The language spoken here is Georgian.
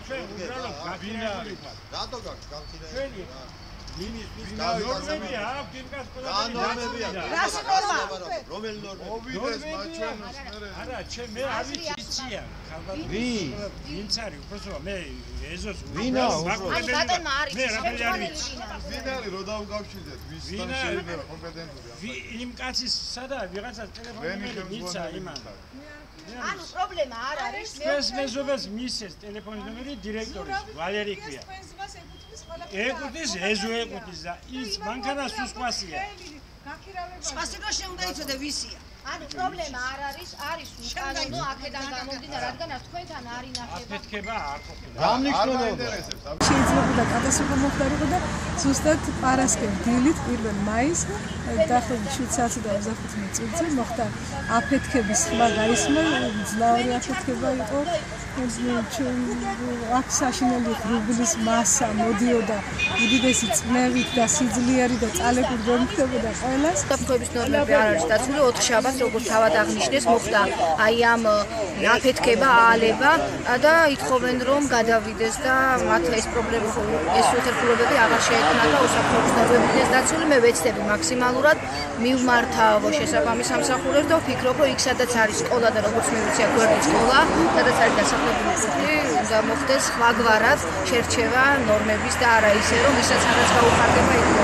ჩვენ უბრალოდ გაფინანსებთ. რატო გაქვს გაფინანსება? ჩვენი ნორმები აქვს იმკაც რომელი ნორმები? მოვიდეს მაჩვენოს არა, მე არ ვიცია. ვინც არის უბრალოდ მე ეზოს ვინა ბატონმა არის მე რაფერი არ ვიცი. ვინ არის რო დავგავშილდეთ ვისთან შეიძლება კომპეტენტური იმ კაცის სადა ვიღაცა ტელეფონი მიცა იმან. ანუ პრობლემა არ არის. ეს მეზობელს მისცეს ტელეფონის ნომერი დირექტორის ვალერი ქვია. ეკუთის ეზო ეკუთის და ის მანქანას უსყვასია. სპასიბო შეუნდა იცოდე ვისია. ანუ პრობლემა არ არის, არის უკანონო აქედან გამომდინარე, რადგან თქვენთან არ ინახება. აფეთქება არ ყოფილა. გამნიშნულობა. შეიძლება კატასტროფა მოხდარიყო და ზუსტად პარასკევ დილით 1 მაისს დაახლოებით 7 საათი და 25 წუთზე მოხდა აფეთქების ხმა გაისმა, ძლავრი აფეთქება იყო. აქ საშინელი რუბლის მასა მოდიოდა უდიდესი წნევით და სიძლიერი და წალებით გემხდებოდა ყველას. საფრთხების ნორმები არ არის დაცული 4 შაბათს როგორც თავად აღნიშნეს მოხდა აი ამ აფეთქება აალება და ითხოვენ რომ გადავიდეს და მათ ეს პრობლემა ეს უთერთულებები აღარ შეექმნა და უსაფრთხოების ნორმები ეს დაცული მე ვეცდები მაქსიმალურად მივმართავ შესაბამის სამსახურებს და ვფიქრობ რომ იქ სადაც არის სკოლა და როგორც მე ვიცი გვერდით სკოლა სადაც არის დასახლებული სახლი უნდა მოხდეს სხვაგვარად შერჩევა ნორმების და არა ისე რომ ვისაც სადაც გაუხარდება